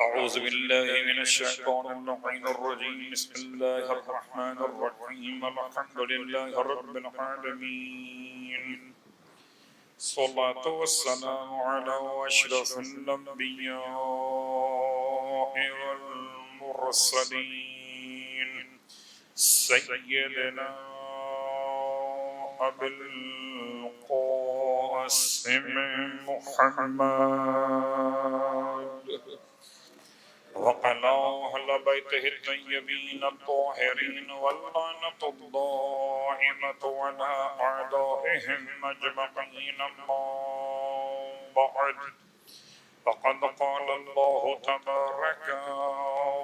أعوذ بالله من الشيطان اللعين الرجيم بسم الله الرحمن الرحيم الحمد لله رب العالمين الصلاة والسلام على أشرف الأنبياء والمرسلين سيدنا أبي القاسم محمد وعلى أهل بيته الطيبين الطاهرين واللعنة الدائمة على أعدائهم أجمعين أما بعد فقد قال الله تبارك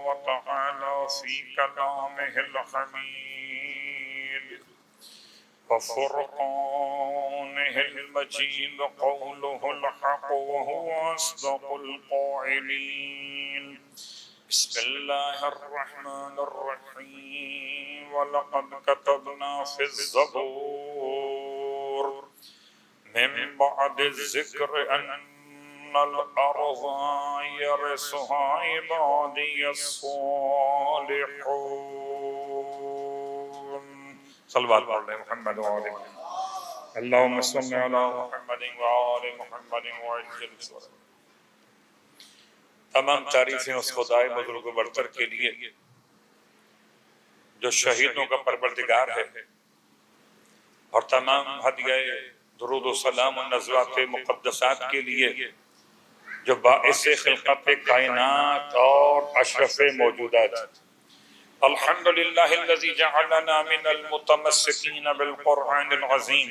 وتعالى في كلامه الحميد وفرقانه المجيد قوله الحق وهو أصدق القائلين بسم الله الرحمن الرحيم ولقد كتبنا في الزبور من بعد الذكر أن الأرض يرثها عبادي الصالحون صلوات على محمد وعلى اللهم صل على محمد وعلى محمد وعجل صلاة. تمام تعریفیں اس خدائے بزرگ و برتر کے لیے جو شہیدوں کا پروردگار ہے، اور تمام ہدیہ درود و سلام و نزوات مقدسات کے لیے جو باعث خلقت کائنات اور اشرف موجودات. الحمدللہ الذی جعلنا من المتمسکین بالقرآن العظیم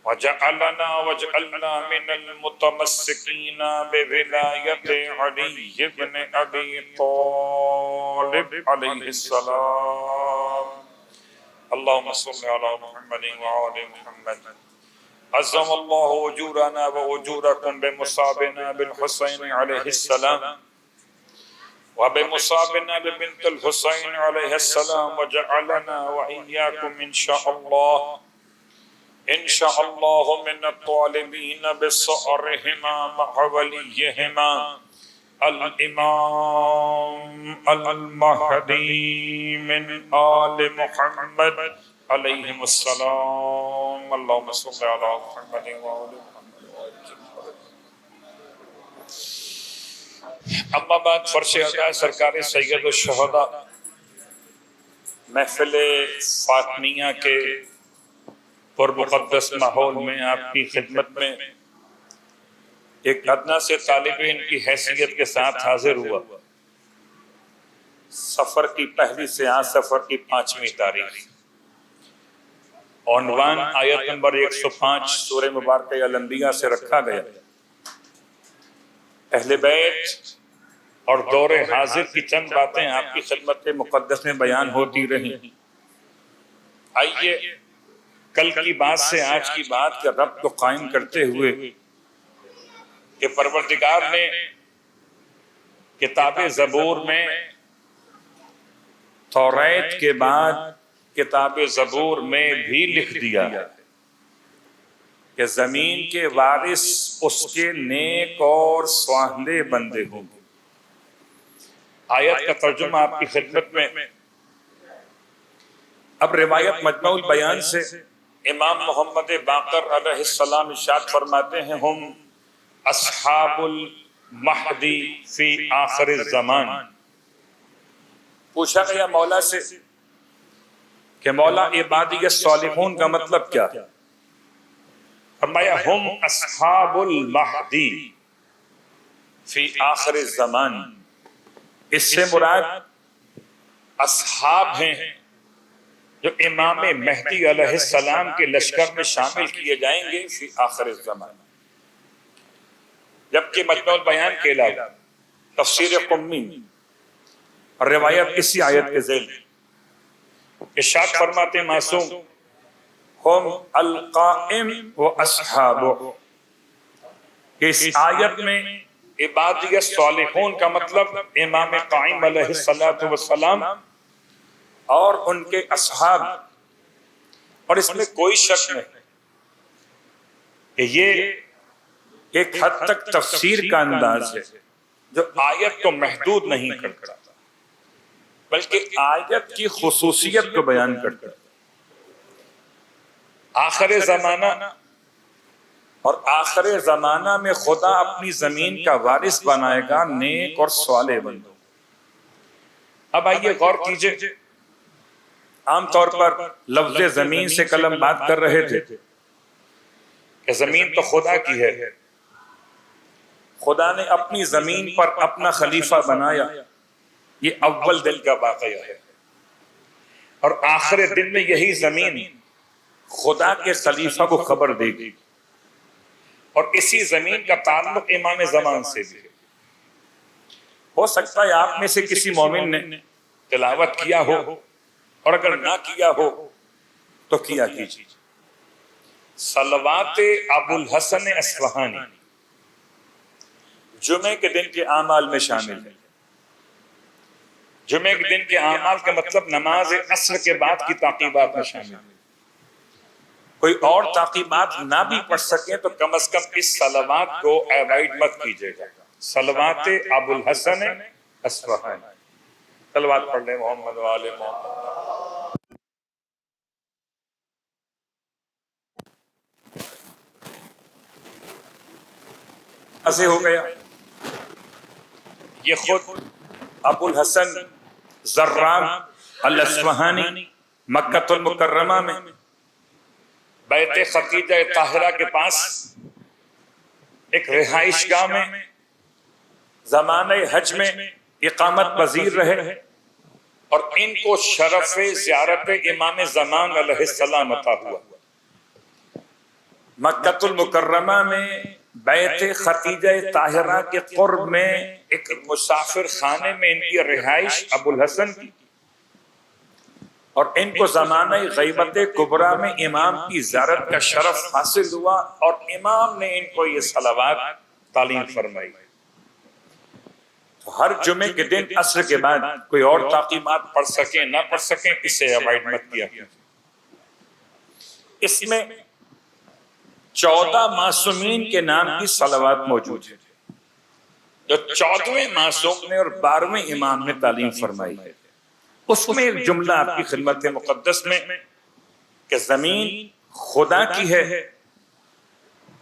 وجعلنا من المتمسکین بولایت علی بن ابی طالب علیہ السلام. اللهم صل على محمد وعلى محمد. عظم اللہ اجورنا واجورکم بمصابنا بالحسین علیہ السلام وبمصابنا ببنت الحسین علیہ السلام وجعلنا وإياكم إن شاء الله من الطالبين بصأرهما مع وليهما الإمام المهدي من آل محمد عليهم السلام. اللهم صل على محمد وعلى محمد. اما بعد فرش ادا سرکار سید الشہداء محفل فاطمیہ کے پر مقدس ماحول میں آپ کی خدمت میں ایک ادنا سے طالب علم کی حیثیت کے ساتھ حاضر ہوا. سفر کی پہلی سیاست سفر کی 5ویں تاریخ. عنوان آیت نمبر 105 سورہ مبارکہ الانبیاء سے رکھا گیا. اہل بیت اور دور حاضر کی چند باتیں آپ کی خدمت مقدس میں بیان ہوتی رہیں. آئیے کل کی بات سے آج کی بات کا ربط کو قائم کرتے ہوئے کہ پروردگار نے کتاب زبور میں توریت کے بعد کتاب زبور میں بھی لکھ دیا کہ زمین کے وارث اس کے نیک اور سوانحے بندے ہوں گے. آیت کا ترجمہ آپ کی خدمت میں. اب روایت مجمع البیان سے امام محمد باقر علیہ السلام ارشاد فرماتے ہیں ہم اصحاب المہدی فی آخر الزمان. پوچھا گیا مولا سے کہ مولا عبادی الصالحون کا مطلب کیا؟ فرمایا ہم اصحاب المہدی فی آخر الزمان. اس سے مراد اصحاب ہیں جو امام مہدی علیہ السلام کے لشکر میں شامل کیے جائیں گے فی آخر الزمان. جبکہ مجمع البیان کے علاوہ تفسیر قمی اور روایت اسی آیت کے ذیل ارشاد فرماتے معصوم ہم القائم و اصحابہ. اس آیت میں عبادی الصالحون کا مطلب امام قائم علیہ السلام اور ان کے اصحاب. اور اس میں کوئی شک نہیں کہ یہ ایک حد تک تفسیر کا انداز ہے جو آیت کو محدود نہیں کرتا بلکہ آیت کی خصوصیت کو بیان کرتا ہے۔ آخر زمانہ اور آخر زمانہ میں خدا اپنی زمین کا وارث بنائے گا نیک اور صالح بندوں۔ اب آئیے غور کیجئے، عام طور پر لفظ زمین سے قلم بات کر رہے تھے کہ زمین تو خدا کی ہے، خدا نے اپنی زمین پر اپنا خلیفہ بنایا، یہ اول دن کا واقعہ ہے، اور آخر دن میں یہی زمین خدا کے خلیفہ کو خبر دے گی، اور اسی زمین کا تعلق امام زمان سے بھی ہے۔ ہو سکتا ہے آپ میں سے کسی مومن نے تلاوت کیا ہو، اور اگر نہ کیا ہو تو کیا کیجیے۔ صلوات ابو الحسن اصفہانی جمعے کے دن کے اعمال میں شامل ہے۔ جمعے کے دن کے اعمال کا مطلب نماز عصر کے بعد کی تعقیبات میں شامل ہے۔ کوئی اور تعقیبات نہ بھی پڑھ سکیں تو کم از کم اس صلوات کو ایوائڈ مت کیجیے گا۔ صلوات ابو الحسن اصفہانی، صلوات پڑھ لیں محمد و آل محمد۔ ایسے ہو گیا، یہ خود ابو الحسن زرار الاصفہانی مکہ المکرمہ میں بیت خدیجہ طاہرہ کے پاس ایک رہائش گاہ میں زمانہ حج میں اقامت پذیر رہے، اور ان کو شرف زیارت امام زمان علیہ السلام عطا ہوا۔ مکہ المکرمہ میں بیت خدیجہ طاہرہ کے قرب میں ایک مسافر خانے میں ان کی رہائش ابو الحسن کی، اور ان کو زمانہ غیبت کبریٰ میں امام کی زیارت کا شرف حاصل ہوا، اور امام نے ان کو یہ صلوات تعلیم فرمائی۔ ہر جمعے کے دن عصر کے بعد کوئی اور تعقیبات پڑھ سکیں نہ پڑھ سکیں، اسے اوائڈ مت کیا۔ اس میں 14 معصومین کے نام کی صلوات موجود ہے، جو 14ویں معصوم نے اور 12ویں امام نے تعلیم فرمائی ہے۔ اس میں ایک جملہ آپ کی خدمت مقدس میں کہ زمین خدا کی ہے،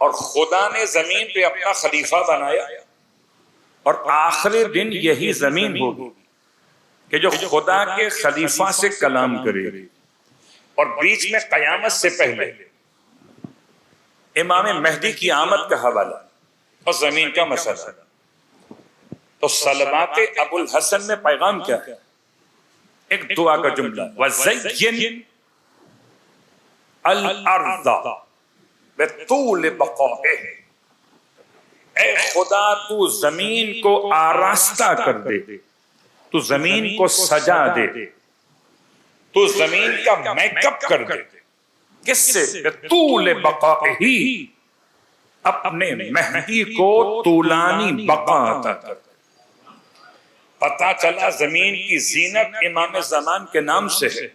اور خدا نے زمین پہ اپنا خلیفہ بنایا، اور آخری دن یہی زمین ہوگی کہ جو خدا کے خلیفہ سے کلام کرے، اور بیچ میں قیامت سے پہلے امام مہدی کی آمد کا حوالہ اور زمین کا مسئلہ۔ تو صلوات ابو الحسن میں پیغام کیا ہے؟ ایک دعا کا جملہ، وَزَيِّن الْأَرْضَ بِطُولِ بَقَائِهِ، اے خدا تو زمین کو آراستہ کر دے، تو زمین کو سجا دے، تو زمین کا میک اپ کر دے۔ کس سے؟ بِطُولِ بَقَائِهِ، اپنے مہدی کو طولانی بقا عطا کر دے۔ پتہ چلا زمین کی زینت امام زمان کے نام سے ہے،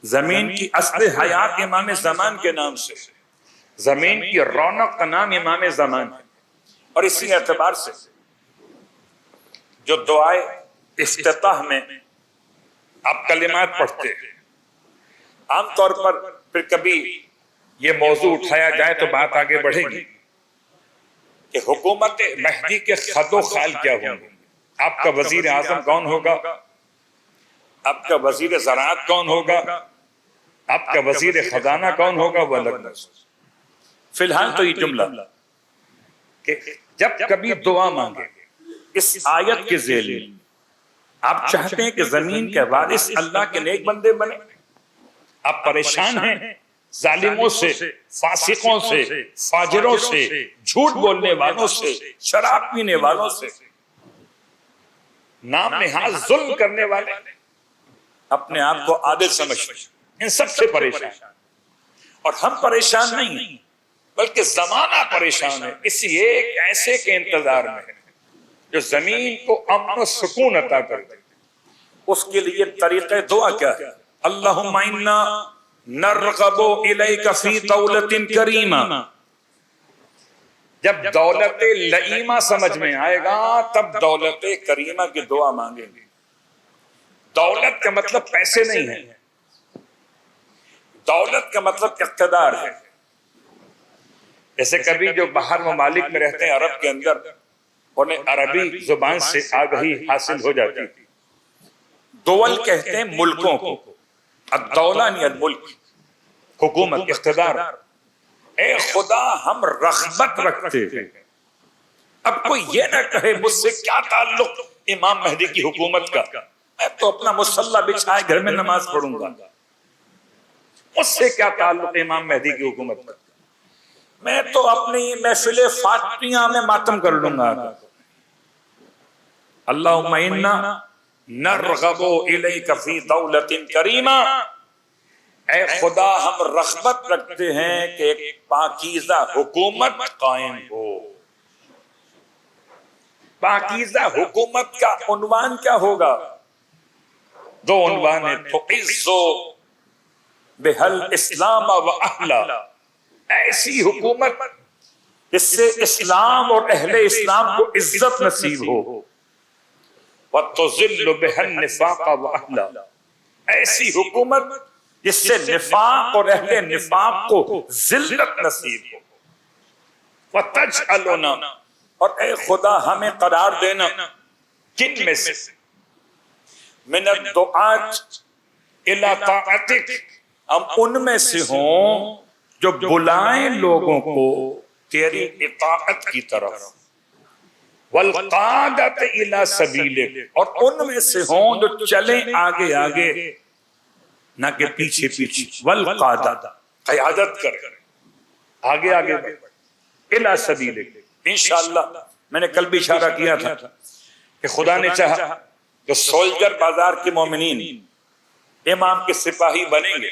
زمین کی اصل حیات امام زمان کے نام سے ہے، زمین کی رونق کا نام امام زمان ہے۔ اور اسی اعتبار سے جو دعائے افتتاح میں آپ کلمات پڑھتے ہیں، عام طور پر پھر کبھی یہ موضوع اٹھایا جائے تو بات آگے بڑھے گی کہ حکومت مہدی کے خد و خال کیا ہوں گے، آپ کا وزیر اعظم کون ہوگا، آپ کا وزیر زراعت کون ہوگا، آپ کا وزیر خزانہ کون ہوگا، وہ الگ مسئلہ۔ فی الحال تو یہ جملہ کہ جب کبھی دعا مانگے اس آیت کے ذیل میں آپ چاہتے ہیں کہ زمین کے وارث اللہ کے نیک بندے بنے، آپ پریشان ہیں ظالموں سے، فاسقوں سے، فاجروں سے، جھوٹ بولنے والوں سے، شراب پینے والوں سے، نام نہاد ظلم کرنے والے، اپنے آپ کو عادل سمجھتے ہیں، ان سب سے پریشان۔ اور ہم پریشان نہیں ہیں بلکہ زمانہ پریشان ہے اسی ایک ایسے کے انتظار میں ہے جو زمین کو امن و سکون عطا کر دے۔ اس کے لیے طریقہ دعا کیا ہے؟ اللہم انا نرغب الیک فی دولت کریمہ، جب دولت لئیمہ سمجھ میں آئے گا تب دولت کریمہ کی دعا مانگیں گے. دولت کا مطلب پیسے نہیں ہے، دولت کا مطلب اقتدار ہے. جیسے کبھی جو باہر ممالک میں رہتے ہیں عرب کے اندر، انہیں عربی زبان سے آگہی حاصل ہو جاتی. دول کہتے ہیں ملکوں کو، الدولہ یعنی الملک، حکومت، اقتدار. اے خدا ہم رغبت رکھتے ہیں. اب کوئی یہ نہ کہے مجھ سے کیا تعلق امام مہدی کی حکومت کا، میں تو اپنا مصلی بچھائے گھر میں نماز پڑھوں گا، مجھ سے کیا تعلق امام مہدی کی حکومت کا، میں تو اپنی محفل فاطمیہ میں ماتم کر لوں گا. اللہم انا نرغب الیک فی دولت کریمہ، اے خدا ہم رغبت رکھتے ہیں کہ ایک پاکیزہ حکومت قائم ہو. پاکیزہ حکومت کا عنوان کیا ہوگا؟ دو عنوان ہیں، تعز بہل اسلام و اہلا، ایسی حکومت جس سے اسلام اور اہل اسلام کو عزت نصیب ہو. وَتُذِلُّ بِهَا النِّفَاقَ وَأَهْلَهُ، ایسی حکومت جس سے نفاق اور اہل نفاق کو ذلت نصیب ہو. وَتَجْعَلُنَا، اور اے خدا ہمیں قرار دینا کن میں سے، من الدعات الی طاعتک، ہم ان میں سے ہوں جو بلائیں لوگوں کو تیری اطاعت کی طرف، والقادت الی سبیلک، اور ان میں سے ہوں جو چلیں آگے آگے نہ کہ پیچھے پیچھے، والقادت قیادت کر آگے آگے الی سبیلک. انشاءاللہ میں نے کل بھی اشارہ کیا تھا کہ خدا نے چاہا کہ سولجر بازار کے مومنین امام کے سپاہی بنیں گے،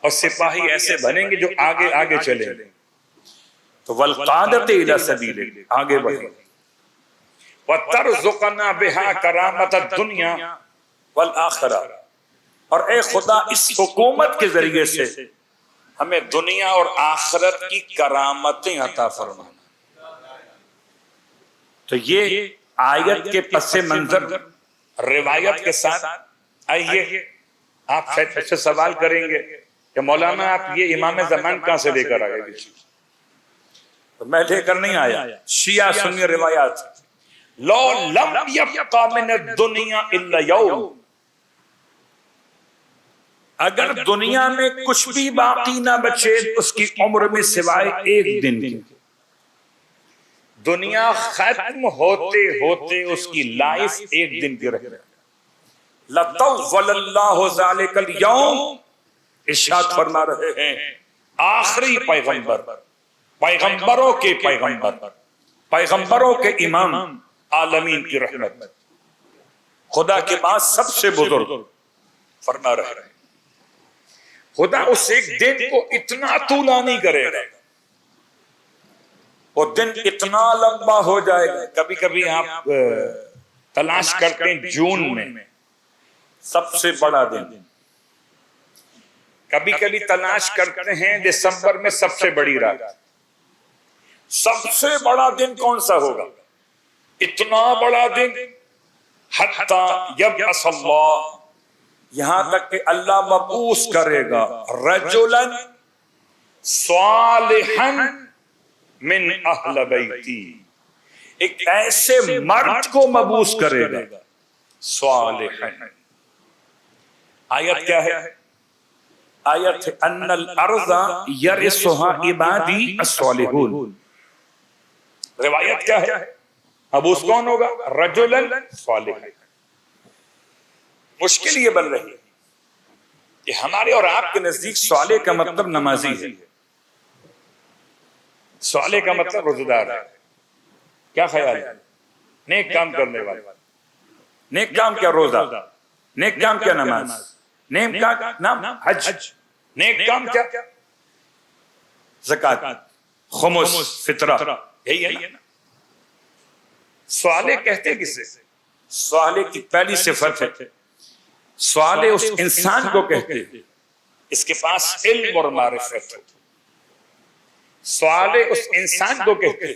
اور سپاہی ایسے بنیں گے جو آگے آگے چلیں گے. تو والقادت الی سبیلک، آگے بڑھیں. وَتَرْزُقَنَا بِهَا كَرَامَةَ الدُّنْيَا وَالْآخِرَةِ، اور اے خدا اس حکومت کے ذریعے سے ہمیں دنیا اور آخرت کی کرامتیں عطا فرمانا. تو یہ آیت کے پس منظر روایت کے ساتھ آئیے آپ شاید سے سوال کریں گے کہ مولانا آپ یہ امام زمان کہاں سے لے کر آئے؟ تو میں لے کر نہیں آیا، شیعہ سنی روایات. لو لم یبقى من الدنیا الا یوم، اگر دنیا میں کچھ بھی باقی نہ بچے اس کی عمر میں سوائے ایک دن کی، دنیا ختم ہوتے ہوتے اس کی لائف ایک دن کی رہ جائے. لَطَوَّلَ اللَّهُ ذَلِكَ الْيَوْمِ، ارشاد فرما رہے ہیں آخری پیغمبر، پیغمبروں کے پیغمبر، پیغمبروں کے امام، عالمین کی رحمت، خدا کے بعد سب سے بزرگ، فرما رہے ہیں خدا اس ایک دن کو اتنا طولہ نہیں کرے گا، وہ دن اتنا لمبا ہو جائے گا. کبھی کبھی آپ تلاش کرتے ہیں جون میں سب سے بڑا دن، کبھی کبھی تلاش کرتے ہیں دسمبر میں سب سے بڑی رات. سب سے بڑا دن کون سا ہوگا؟ اتنا بڑا دن حتی یبعث اللہ، یہاں تک کہ اللہ مبعوث کرے گا رجلا صالحا من اہل بیتی، ایک ایسے مرد کو مبعوث کرے گا صالحا. آیت کیا ہے؟ آیت ان الارض یرثها عبادی الصالحون. روایت کیا ہے؟ مبعوث کون ہوگا؟ رجلا صالحا. مشکل یہ بن رہی ہے کہ ہمارے اور آپ کے نزدیک صالح کا مطلب نمازی ہے، صالح کا مطلب روزدار ہے. کیا خیال ہے؟ نیک کام کرنے والا. نیک کام کیا روزہ، نیک کام کیا نماز، نیک کام حج، نیک کام کیا زکات، خمس، فطرہ، یہی ہے نا. صالح کہتے کسے؟ صالح کی پہلی صفت ہے، صالح اس انسان کو کہتے ہیں اس کے پاس علم اور معرفت ہو. صالح اس انسان کو کہتے ہیں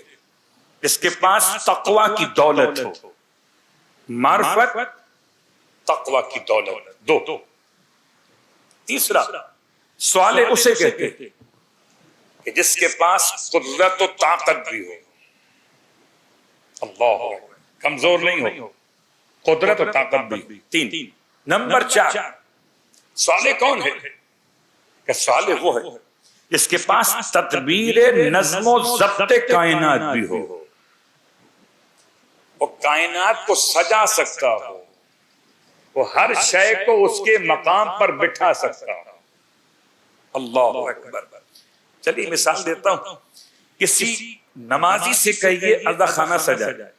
جس کے پاس تقوی کی دولت ہو. معرفت، تقوی کی دولت، دو. تیسرا صالح اسے کہتے ہیں کہ جس کے پاس قدرت و طاقت بھی ہو. اللہ اکبر، کمزور نہیں ہو، قدرت و طاقت بھی. 3. نمبر 4 صالح کون ہے؟ کہ صالح وہ ہے جس کے پاس تدبیر نظم و ضبط کائنات بھی ہو. وہ کائنات کو سجا سکتا ہو، وہ ہر شے کو اس کے مقام پر بٹھا سکتا ہو. اللہ اکبر. چلیے مثال دیتا ہوں. کسی نمازی سے کہیے عزا خانہ سجا جائے،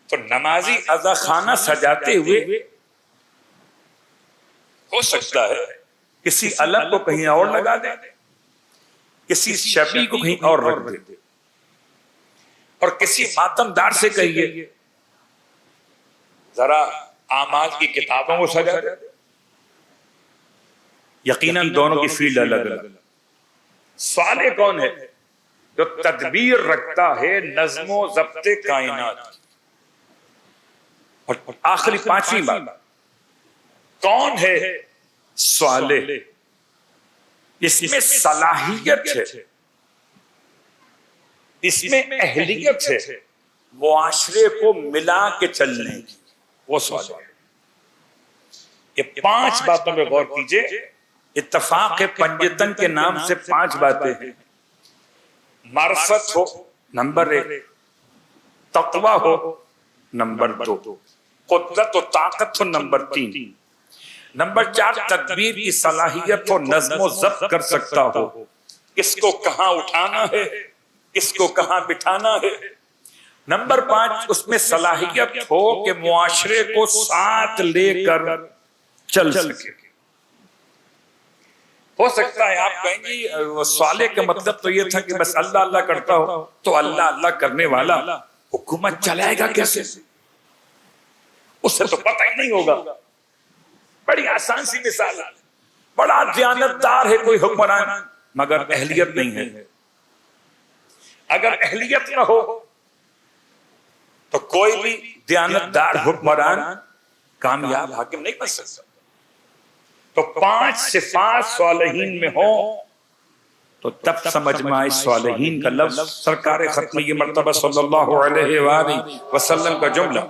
تو نمازی عزا خانہ سجاتے ہوئے ہو سکتا ہے کسی الگ کو کہیں اور لگا دے، کسی شبی کو کہیں اور رکھ دے، اور کسی ماتم دار سے کہیے ذرا اعمال کی کتابوں کو سجا دے. یقیناً دونوں کی فیلڈ الگ الگ. صالح کون ہے؟ جو تدبیر رکھتا ہے نظم و ضبط کائنات. اور آخری 5ویں بات، کون ہے صالح؟ اس میں صلاحیت ہے، اس میں اہلیت ہے معاشرے کو ملا کے چلنے کی. وہ صالح ہے. یہ 5 باتوں پہ غور کیجئے. اتفاق پنجتن کے نام سے 5 باتیں ہیں. معرفت ہو نمبر 1، تقوی ہو نمبر 2، قدرت و طاقت ہو نمبر 3، نمبر 4 تدبیر کی صلاحیت ہو، نظم و ضبط کر سکتا ہو، کس کو کہاں اٹھانا ہے، کس کو کہاں بٹھانا ہے. نمبر 5 اس میں صلاحیت ہو کہ معاشرے کو ساتھ لے کر چل سکے. ہو سکتا ہے آپ کہیں گے صالح کا مطلب تو یہ تھا کہ بس اللہ اللہ کرتا ہو، تو اللہ اللہ کرنے والا حکومت چلائے گا کیسے؟ اسے تو پتہ ہی نہیں ہوگا. بڑی آسان سی مثال ہے. بڑا دیانتدار ہے کوئی حکمران مگر اہلیت نہیں ہے. اگر اہلیت نہ ہو تو کوئی بھی دیانتدار حکمران کامیاب حاکم نہیں بن سکتا. تو 5 صفات صالحین میں ہوں تو تب سمجھ میں آئے صالحین کا لفظ. سرکار ختمی مرتبہ صلی اللہ علیہ وآلہ وسلم کا جملہ،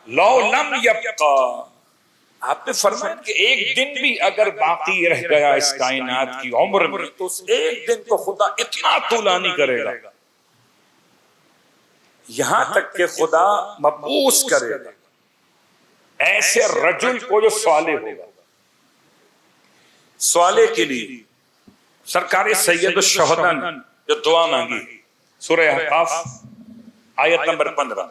لو لم یبقا، آپ نے فرمایا کہ ایک دن بھی اگر باقی رہ گیا اس کائنات کی عمر میں تو اس ایک دن کو خدا اتنا طولانی کرے گا یہاں تک کہ خدا مبعوث کرے گا ایسے رجل کو جو صالح ہوگا. صالح کے لیے سرکار سید الشہداء جو دعا مانگی سورہ احقاف آیت نمبر 15،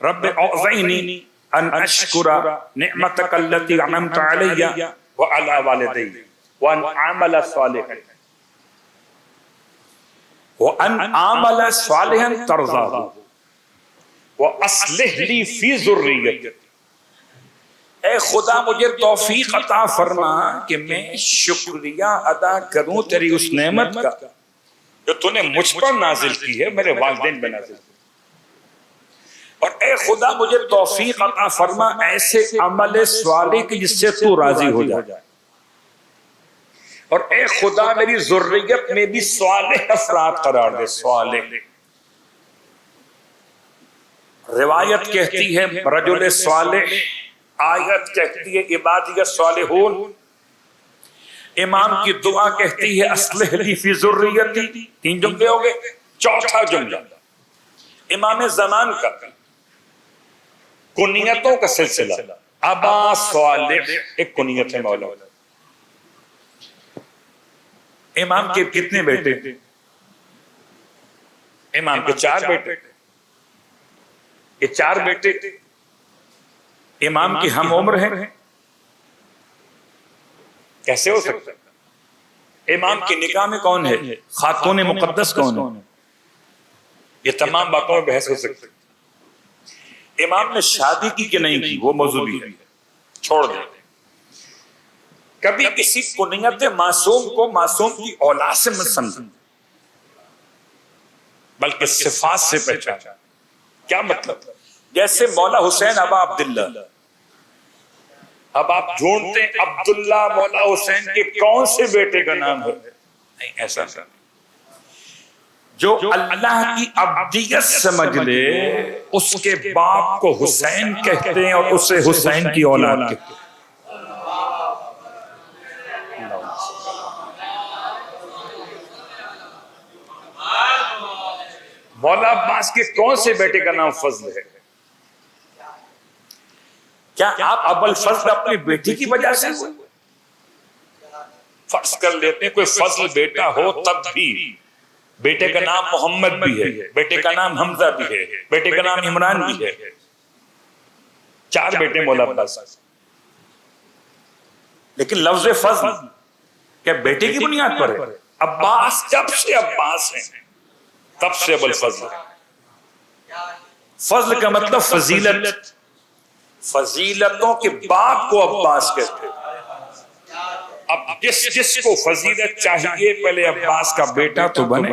رب اوزعنی ان اشکر نعمتک التي انعمت علی وعلی والدی وان اعمل صالحا وان اعمل صالحا ترضاه واصلح لی فی ذریتی. اے خدا مجھے توفیق عطا فرما کہ میں شکریہ ادا کروں تیری اس نعمت کا جو تو نے مجھ پر نازل کی ہے، میرے والدین پہ نازل کی. اور اے خدا مجھے توفیق عطا فرما ایسے عمل صالح کی جس سے تو راضی ہو جائے. اور اے خدا میری ذریت میں بھی صالح افراد قرار دے. صالح روایت کہتی ہے رجل صالح، آیت کہتی ہے عبادی الصالحون، امام کی دعا کہتی ہے اصلح لی فی ذریتی. 3 جملے ہو گئے. چوتھا جملہ امام زمان کا کنیتوں کا سلسلہ، ابا صالح ایک کنیت ہے مولا. امام کے کتنے بیٹے؟ امام کے 4 بیٹے. یہ 4 بیٹے امام کی ہم عمر ہیں؟ کیسے ہو سکتا؟ امام کے نکاح میں کون ہے؟ خاتون مقدس کون ہے؟ یہ تمام باتوں میں بحث ہو سکتی. امام نے شادی کی کہ نہیں کی وہ موضوع بھی ہے، چھوڑ دیں. کبھی کسی کنیت معصوم کو معصوم کی اولاد سے مت سمجھیں، بلکہ صفات سے پہچان۔ کیا مطلب؟ جیسے مولا حسین ابا عبداللہ، اب آپ ڈھونڈتے ہیں عبداللہ مولا حسین کے کون سے بیٹے کا نام ہے؟ نہیں، ایسا جو اللہ کی عبدیت سمجھ لے اس کے باپ کو حسین کہتے ہیں اور اسے حسین کی اولاد کہتے ہیں۔ مولا عباس کے کون سے بیٹے کا نام فضل ہے؟ کیا آپ ابو الفضل اپنی بیٹی کی وجہ سے ہوئے؟ فرض کر لیتے ہیں کوئی فضل بیٹا ہو تب بھی بیٹے کا نام محمد بھی ہے، بیٹے کا نام حمزہ بھی ہے، بیٹے کا نام عمران بھی ہے، 4 بیٹے مولا عباس، لیکن لفظ فضل کیا بیٹے کی بنیاد پر ہے؟ عباس جب سے عباس ہیں تب سے ابو الفضل ہے۔ فضل کا مطلب فضیلت، فضیلتوں کے باپ کو عباس کہتے ہیں۔ اب جس کو فضیلت چاہیے پہلے عباس کا بیٹا تو بنے،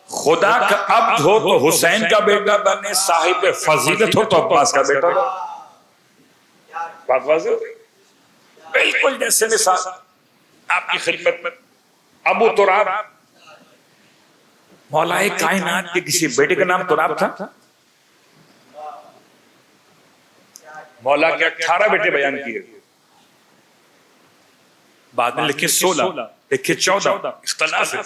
خدا کا عبد ہو تو حسین کا بیٹا بنے، صاحب فضیلت ہو تو عباس کا بیٹا بنے۔ بات واضح ہو گئی؟ بالکل جیسے مثال آپ کی خدمت میں ابو تراب، مولا کائنات کے کسی بیٹے کا نام تراب تھا؟ مولا کے 18 بیٹے بیان کیے، بعد میں لکھے 16، لکھے 14، اختلاف ہے،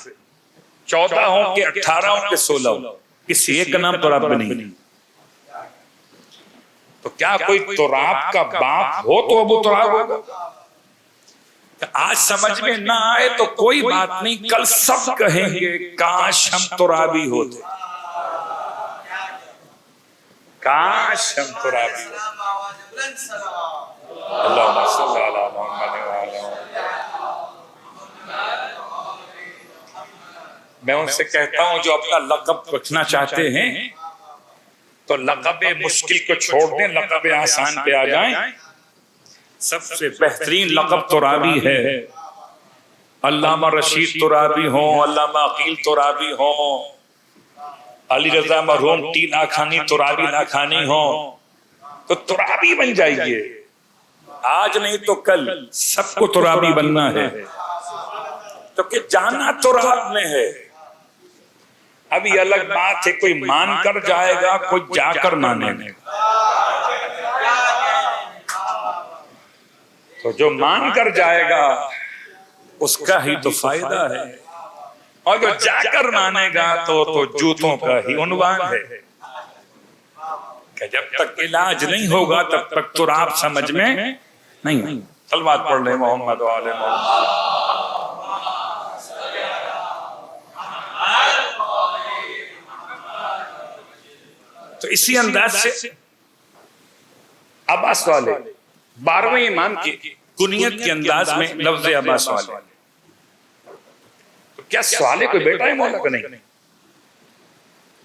14 ہوں کہ 18 ہوں کہ 16 ہوں، کسی ایک کا نام تراب بھی نہیں۔ تو کیا کوئی تراب کا باپ ہو تو ابو تراب ہوگا؟ آج سمجھ میں نہ آئے تو کوئی بات نہیں، کل سب کہیں گے کاش ہم ترابی ہوتے، کاش ہم ترابی ہوتے۔ اللہم صلی علی محمد وعلی میں ان سے کہتا ہوں جو اپنا لقب رکھنا چاہتے ہیں تو لقب مشکل کو چھوڑ دیں، لقب آسان پہ آ جائیں۔ سب سے بہترین لقب ترابی ہے، علامہ رشید ترابی ہوں، علامہ عقیل ترابی ہوں، علی رضا مرحوم ٹی لاکھانی ترابی لاکھانی ہوں، تو ترابی بن جائیے، آج نہیں تو کل سب کو ترابی بننا ہے، تو کہ جانا تراب میں ہے۔ ابھی الگ بات ہے کوئی مان کر جائے گا، کوئی جا کر مانے گا، تو جو مان کر جائے گا اس کا ہی تو فائدہ ہے، اور جو جا کر مانے گا تو جوتوں کا ہی عنوان ہے کہ جب تک علاج نہیں ہوگا تب تک تراب سمجھ میں نہیں۔ صلوات پڑھ لیں محمد و آل محمد۔ تو اسی انداز سے عباس والے 12ویں امام کی کنیت کے انداز میں لفظ عباس والے، تو کیا سوالے کوئی بیٹا ہے مولا کا؟ نہیں۔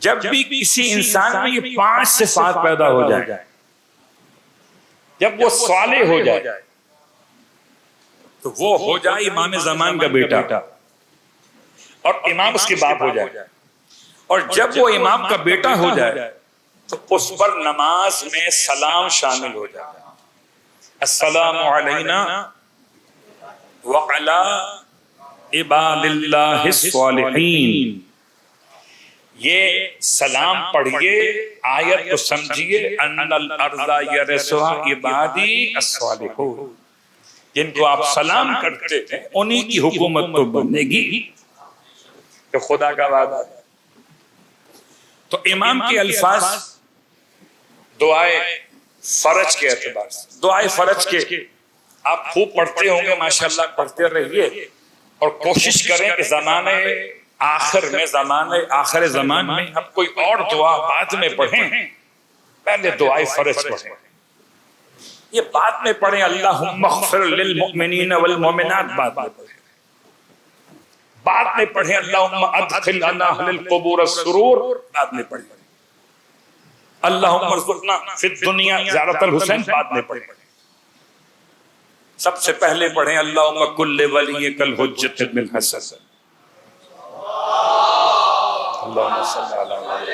جب بھی کسی انسان میں یہ 5 صفات پیدا ہو جائے، جب وہ صالح ہو جائے تو وہ ہو جائے امام زمان کا بیٹا اور امام اس کے باپ ہو جائے، اور جب وہ امام کا بیٹا ہو جائے تو اس پر نماز میں سلام شامل ہو جائے، السلام علینا وعلی عباد اللہ الصالحین۔ یہ سلام پڑھیے، آیت کو سمجھیے، ان الارض یرثها عبادی الصالحون، جن کو آپ سلام کرتے ہیں انہی کی حکومت تو بنے گی، کہ خدا کا وعدہ ہے۔ تو امام کے الفاظ دعائے فرج کے اعتبار سے، دعائے فرج کے آپ خوب پڑھتے ہوں گے، ماشاءاللہ پڑھتے رہیے، اور کوشش کریں کہ زمانے آخر میں، زمانے آخر زمان میں اب کوئی اور دعا بعد میں پڑھیں، پہلے دعائے فرج پڑھیں۔ یہ بعد میں پڑھیں اللہم اغفر للمؤمنین والمؤمنات، بعد میں پڑھیں، بعد میں پڑھیں اللہم ادخل علی اہل القبور السرور، بعد میں پڑھیں اللہم ارزقنا فی الدنیا زیارت الحسین، بعد میں پڑھیں۔ سب سے پہلے پڑھیں اللہم کل ولیک الحجۃ بن حسن. اللہم صلی علی محمد.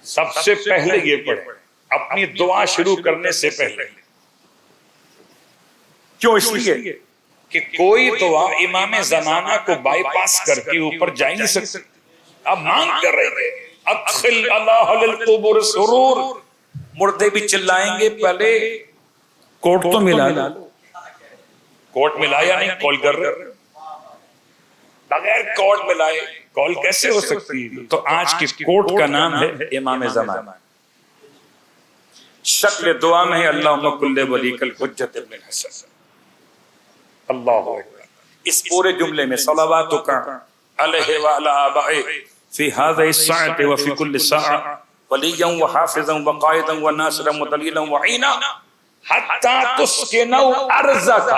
سب سے پہلے یہ پڑھیں اپنی دعا شروع کرنے سے پہلے. کیوں؟ اس لیے کہ کوئی دعا امام زمانہ کو بائی پاس کر کے اوپر جا نہیں سکتی. اب مانگ کر رہے ہیں ادخل اللہ للقبور سرور. مردے بھی چلائیں گے پہلے کوٹ تو ملا لو. کوٹ ملایا نہیں، کال کر رہے. بغیر کوٹ ملائے کال کیسے ہو سکتی ہے؟ تو آج کی کوٹ کا نام ہے امام زمانہ. شکل دعا میں ہے اللہم کل ولیک الحجۃ بن حسن. اللہ اکبر. اس پورے جملے میں صلواتک علیہ وعلی آبائہ فی ھذہ الساعۃ وفی کل ساعۃ ولیا وحافظا وقائدا وناصرا ودلیلا وعینا حتی تسکنوا ارضک.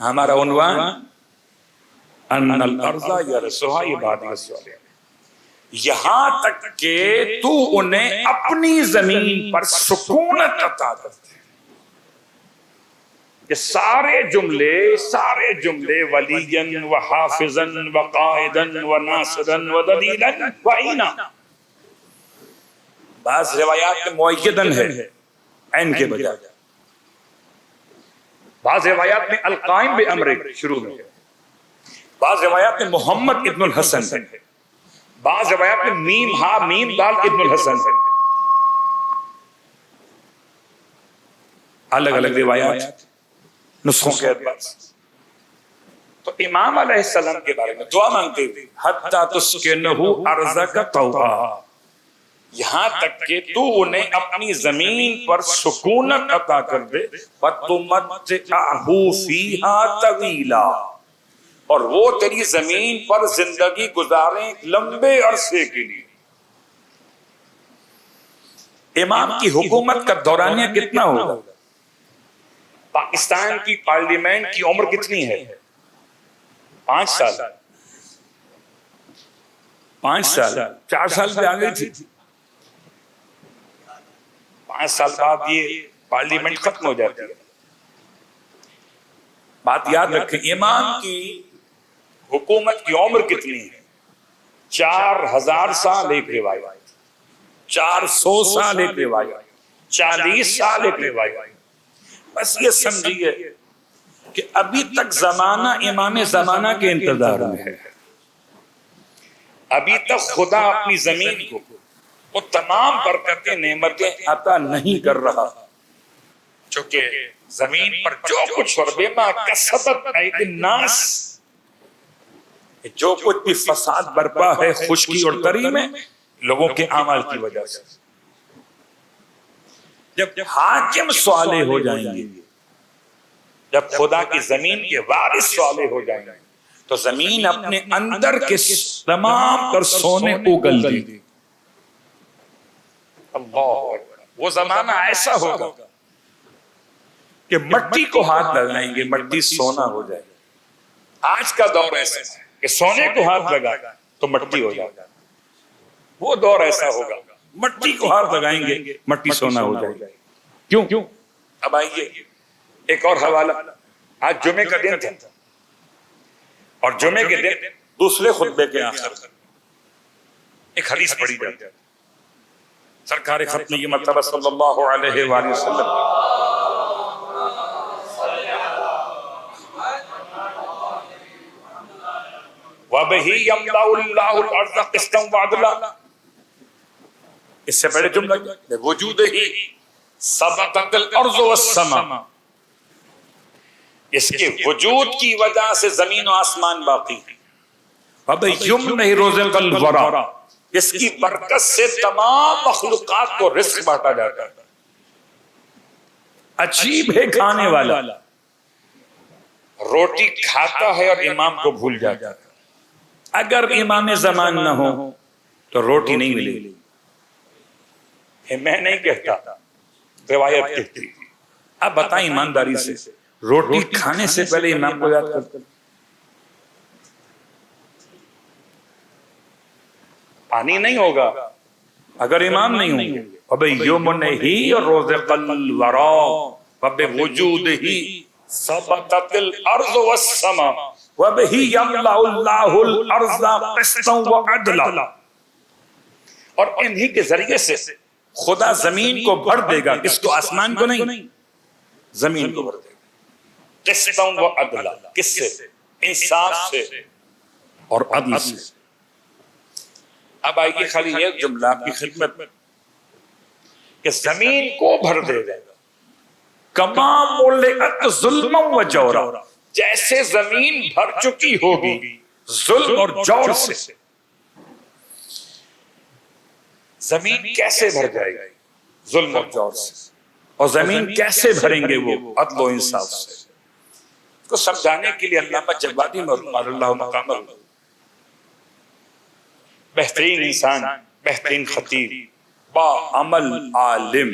ہمارا عنوان ان الارض یرثھا عبادی الصالحین. یہاں تک کہ تو انہیں اپنی زمین پر سکونت عطا کرتے. یہ سارے جملے ولیا وحافظا وقائدا وناصرا ودلیلا وعینا. بعض روایات میں مؤیدن ہے عین کے بجائے، بعض روایات میں القائم بامرک شروع میں، بعض روایات میں محمد ابن الحسن ہے، بعض روایات میں میم ہا میم دال ابن الحسن ہے. الگ الگ روایات نسخوں کے اعتبار سے. تو امام علیہ السلام کے بارے میں دعا مانگتے ہوئے حتی تسکنہ ارضک طوعا، یہاں تک کہ تو انہیں اپنی زمین پر سکونت عطا کر دے. وَتُمَتِّعْهُ فِيهَا طَوِيلًا، اور وہ تیری زمین پر زندگی گزاریں لمبے عرصے کے لیے. امام کی حکومت کا دورانیہ کتنا ہوگا؟ پاکستان کی پارلیمنٹ کی عمر کتنی ہے؟ 5 سال. 5 سال 4 سال پہ آ گئی تھی. 5 سال بعد یہ پارلیمنٹ ختم ہو جاتی ہے. بات یاد رکھیں امام کی حکومت کی عمر کتنی ہے؟ 4000 سال ایک روایت، 400 سال ایک روایت، 40 سال ایک روایت. بس یہ سمجھیے کہ ابھی تک زمانہ امام زمانہ کے انتظار میں ہے. ابھی تک خدا اپنی زمین کو وہ تمام برکتیں نعمتیں عطا نہیں کر رہا، چونکہ زمین پر جو کچھ بما کسبت ایدی الناس، جو کچھ بھی فساد برپا ہے خشکی اور تری میں لوگوں کے اعمال کی وجہ سے. جب حاکم صالح ہو جائیں گے، جب خدا کی زمین کے وارث صالح ہو جائیں گے، تو زمین اپنے اندر کے تمام تر سونے اگل دے گی. اللہ اکبر. وہ زمانہ ایسا ہوگا کہ مٹی کو ہاتھ لگائیں گے مٹی سونا ہو جائے گی. آج کا دور ایسا ہے کہ سونے کو ہاتھ لگا تو مٹی ہو جائے گا. وہ دور ایسا ہوگا مٹی کو ہاتھ لگائیں گے مٹی سونا ہو جائے گا. کیوں؟ اب آئیے ایک اور حوالہ. آج جمعے کا دن تھا اور جمعے کے دن دوسرے خطبے کے آخر ایک حدیث پڑھی جاتی ہے. سرکار ختم یہ مرتبہ صلی اللہ علیہ وآلہ وسلم وَبِهِ يَمْلَأُ اللَّهُ الْأَرْضَ قِسْطًا وَعَدْلًا. اس سے پہلے جملہ وجودہ سبقت الارض والسماء، اس کے وجود کی وجہ سے زمین و آسمان باقی ہے. وَبِيُمْنِهِ رُزِقَ الْوَرَى، اس کی برکت سے تمام مخلوقات کو رزق بانٹا جاتا ہے. عجیب ہے کھانے والا روٹی کھاتا ہے اور امام کو بھول جاتا ہے. اگر امام زمان نہ ہو تو روٹی نہیں ملے گی. میں نہیں کہتا، روایت کہتی. اب بتائیں ایمانداری سے، روٹی کھانے سے پہلے امام کو یاد کرتے؟ پانی نہیں ہوگا اگر امام نہیں ہوں گے وَبِيُمْنِهِ رُزِقَ الْوَرَىٰ وَبِوُجُودِهِ ثَبَتَتِ الْأَرْضُ وَالسَّمَاءُ وَبِهِ يَمْلَأُ اللَّهُ الْأَرْضَ قِسْطًا وَعَدْلًا. اور انہی کے ذریعے سے خدا زمین کو بھر دے گا. کس کو؟ آسمان کو نہیں، زمین کو بھر دے گا. قِسْطًا وَعَدْلًا. کس سے؟ انصاف سے اور عدل سے. اب آئیے خالی ایک جملہ آپ کی خدمت میں کہ زمین کو بھر دے گا. کما ملئت ظلما و جورا، جیسے زمین بھر چکی ہوگی ظلم اور جور سے. زمین کیسے بھر جائے گی؟ ظلم اور جور سے. اور زمین کیسے بھریں گے وہ؟ عدل و انصاف سے. کو سمجھانے کے لیے علامہ جوادی مرحوم اللہ مقامہ بہترین انسان، بہترین خطیب، با عمل عالم،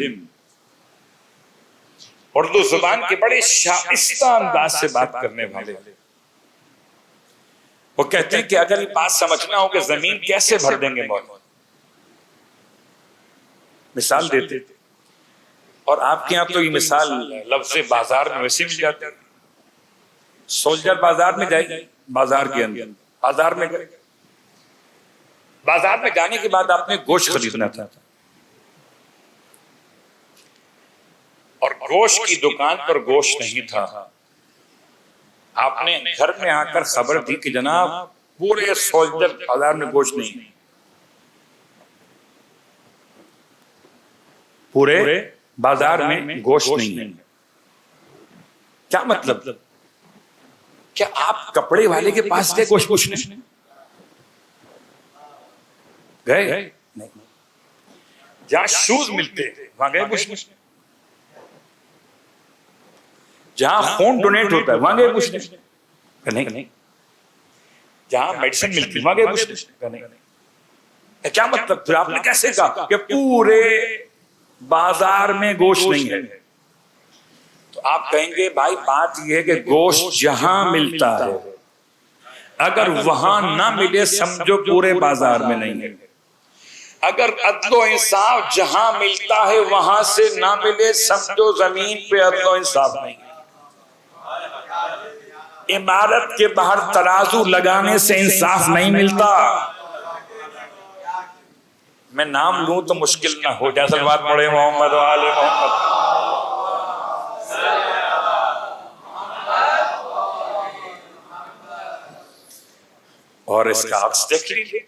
اردو زبان کے بڑے شائستہ انداز سے بات کرنے والے. وہ کہتے ہیں کہ اگر یہ بات سمجھنا ہو کہ زمین کیسے بھر دیں گے مولا، مثال دیتے. اور آپ کے یہاں تو یہ مثال لفظ بازار میں ویسے مل جاتی ہے. سولجر بازار میں جائے، بازار کے اندر بازار میں گئے، بازار میں جانے کے بعد آپ نے گوشت خریدنا تھا اور گوشت کی دکان پر گوشت نہیں تھا. آپ نے گھر میں آ کر خبر دی کہ جناب پورے سولجر بازار میں گوشت نہیں، پورے بازار میں گوشت نہیں ہے. کیا مطلب؟ کیا آپ کپڑے والے کے پاس گئے گوشت پوچھنے؟ گئے نہیں. جہاں شوز ملتے وہاں گئے پوچھنے؟ جہاں خون ڈونیٹ ہوتا ہے وہاں گئے پوچھنے؟ نہیں. جہاں میڈیسن ملتی وہاں گئے پوچھنے؟ نہیں. کیا مطلب؟ پھر آپ نے کیسے کہا کہ پورے بازار میں گوشت نہیں ہے؟ تو آپ کہیں گے بھائی بات یہ ہے کہ گوشت جہاں ملتا ہے اگر وہاں نہ ملے سمجھو پورے بازار میں نہیں ہے. اگر عدل و انصاف جہاں ملتا ہے وہاں سے نہ ملے سمجھو زمین پہ عدل و انصاف نہیں ہے. عمارت کے باہر ترازو لگانے سے انصاف نہیں ملتا. میں نام لوں تو مشکل نہ ہو جائے. صلوات پڑھے محمد و آل محمد. اور اس کا عکس دیکھ لیجیے.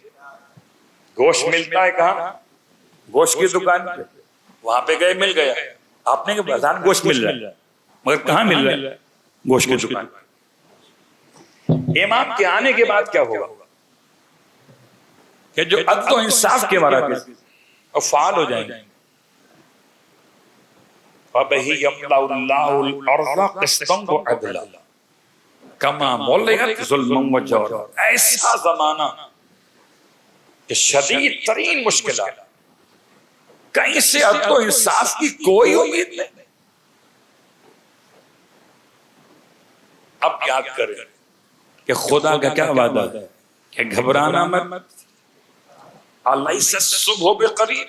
گوشت ملتا ہے کہاں؟ گوشت کی دکان پہ. وہاں پہ گئے مل گیا. آپ نے کہ بازار میں گوشت مل رہا ہے مگر کہاں مل رہا ہے؟ گوشت کی دکان. امام کے آنے کے بعد کیا ہوگا کہ جو عدل و انصاف کے مراکز اور فعال ہو جائیں گے. وَبِهِ يَمْلَأُ اللَّهُ الْأَرْضَ قِسْطًا وَعَدْلًا كَمَا مُلِئَتْ ظُلْمًا وَجَوْرًا. ایسا زمانہ کہ شدید ترین مشکلات، کہیں سے عدل و انصاف کی کوئی امید نہیں. اب یاد کریں کہ خدا کا کیا وعدہ ہے کہ گھبرانا مت. الیس الصبح بقریب.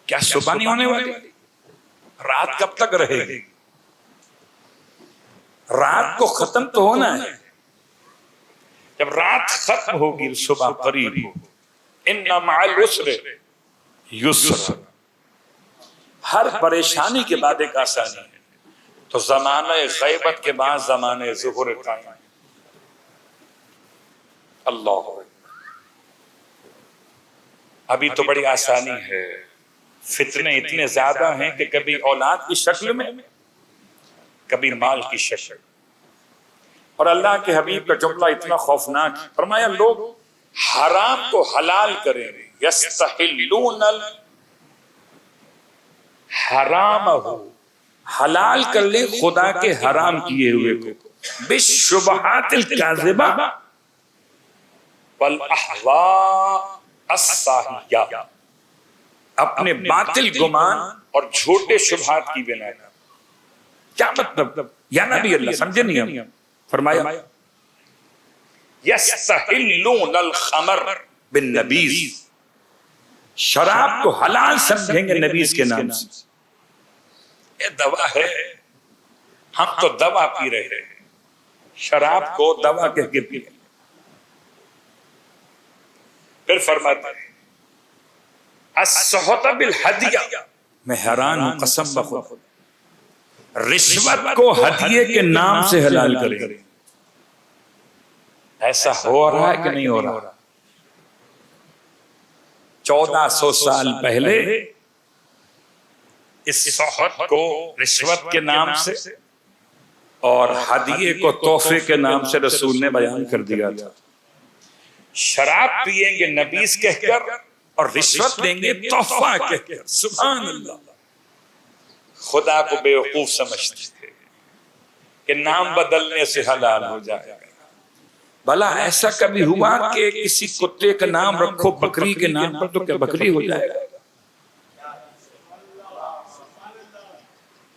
کیا صبح نہیں ہونے والی؟ رات کب تک رہے گی؟ رات کو ختم تو ہونا ہے. جب رات ختم ہوگی صبح قریب ہو. ان مع العسر یسرا. ہر پریشانی کے بعد ایک آسانی ہے. تو زمانہ غیبت کے بعد زمانہ ظہور قائم. اللہ ابھی تو بڑی آسانی ہے. فتنے اتنے زیادہ ہیں کہ کبھی اولاد کی شکل میں، کبھی مال کی شکل. اور اللہ کے حبیب کا جملہ اتنا خوفناک، فرمایا لوگ حرام کو حلال کریں گے. یستحلون الحرام، حلال کر لیں خدا کے حرام کیے ہوئے کو. بالشبہات الکاذبہ والاہواء الساہیہ. اپنے باطل گمان اور جھوٹے شبہات کی بنا پر. کیا مطلب؟ یا نبی اللہ سمجھے نہیں ہم. فرمایا یستحلون الخمر بالنبیذ. شراب کو حلال سمجھیں گے نبیز کے نام سے. یہ دوا ہے، ہم تو دوا پی رہے ہیں، شراب کو دوا کہہ کے پی. پھر فرماتے ہیں السحت بالہدیہ، میں حیران ہوں قسم بخدا، رشوت کو ہدیے کے نام سے حلال کریں. ایسا ہو رہا ہے کہ نہیں ہو رہا؟ 1400 سال پہلے اس سحت کو رشوت کے نام سے اور ہدیے کو تحفے کے نام سے رسول نے بیان کر دیا تھا. شراب پیئیں گے نبیز کہہ کر اور رشوت دیں گے تحفہ کہہ کر. سبحان اللہ. خدا کو بیوقوف سمجھتے تھے کہ نام بدلنے سے حلال ہو جائے گا. بھلا ایسا کبھی ہوا کہ کسی کتے کا نام رکھو بکری کے نام پر تو کیا بکری ہو جائے گا؟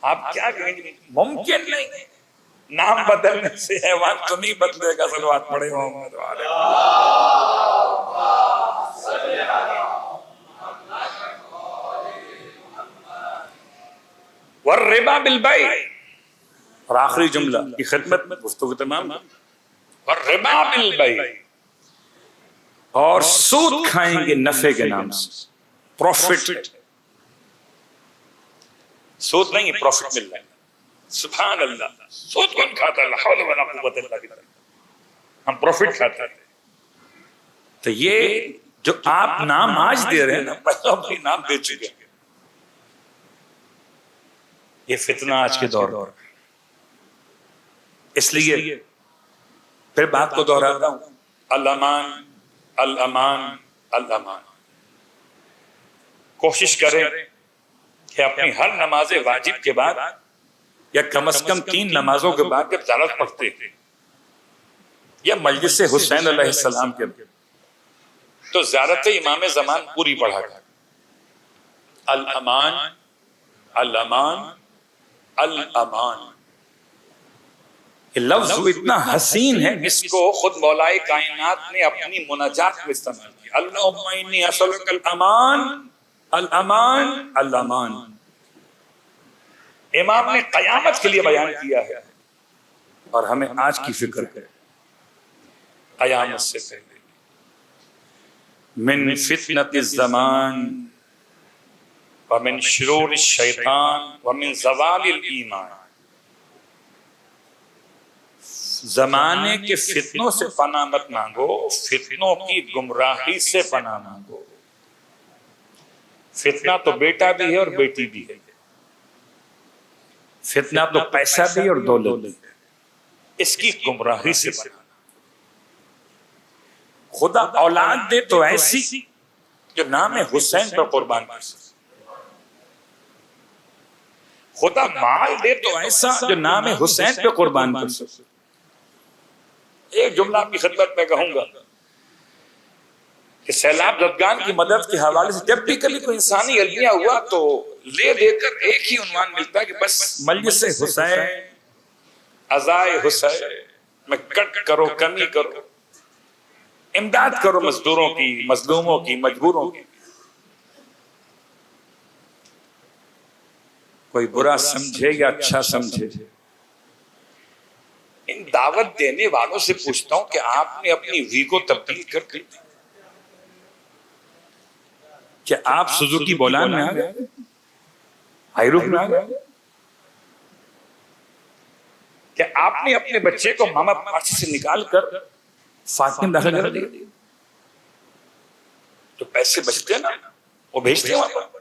آپ کیا کہیں گے؟ ممکن نہیں. نام بدلنے سے حیوان تو نہیں بدلے گا. صلوات پڑھے محمد والے. والربا بالبیع، اور آخری جملہ کی خدمت میں گفتگو تمام. والربا بالبیع، اور سود کھائیں گے نفع کے نام سے. پروفٹ، سود نہیں، پروفٹ مل رہا ہے. سبحان اللہ. سود کون کھاتا ہے؟ لا حول ولا قوت الا باللہ. ہم پروفٹ کھاتے ہیں. تو یہ جو آپ نام آج دے رہے ہیں نا، پہلے اپنی نام دے چکے. یہ فتنہ آج کے دور. اس لیے پھر بات کو دہراتا ہوں، الامان الامان الامان. کوشش کریں کہ اپنی ہر نماز واجب کے بعد یا کم از کم 3 نمازوں کے بعد جب زیارت پڑھتے ہیں یا مجلس حسین علیہ السلام کے تو زیارت امام زمان پوری پڑھا گیا. الامان الامان الامان. یہ لفظ اتنا حسین ہے، اس کو خود مولائے کائنات نے اپنی مناجات میں استعمال کیا. اللہم انی اسألک الامان الامان الامان. امام نے قیامت کے لیے بیان کیا ہے اور ہمیں آج کی فکر ہے. قیامت سے پہلے من فتنة الزمان ومن شرور الشیطان ومن زوال الایمان. زمانے کے فتنوں سے پناہ مت مانگو، فتنوں کی گمراہی سے پناہ مانگو. فتنہ تو بیٹا بھی ہے اور بیٹی بھی ہے، فتنہ تو پیسہ بھی اور دولت بھی. اس کی گمراہی سے پناہ. خدا اولاد دے تو ایسی جو نام حسین پر قربان کر سکے. خدا مال دے تو ایسا جو نام حسین پہ قربان کر سکے. ایک جملہ آپ کی خدمت میں کہوں گا کہ سیلاب زدگان کی مدد کے حوالے سے جب بھی کبھی کوئی انسانی المیہ ہوا تو لے دے کر ایک ہی عنوان ملتا ہے کہ بس مجلس حسین، عزائے حسین میں کٹ کرو، کمی کرو، امداد کرو مزدوروں کی، مظلوموں کی، مجبوروں کی. کوئی برا سمجھے یا اچھا سمجھے، ان دعوت دینے والوں سے پوچھتا ہوں کہ آپ نے اپنی وی کو تبدیل کر دی؟ کہ آپ سوزوکی بولان میں آ گئے، ہائیروف میں آ گئے؟ کہ آپ نے اپنے بچے کو ماما پارسی سے نکال کر فاطمہ میں داخل کر دیا؟ تو پیسے بچتے ہیں نا، وہ بھیجتے ہیں وہاں پر.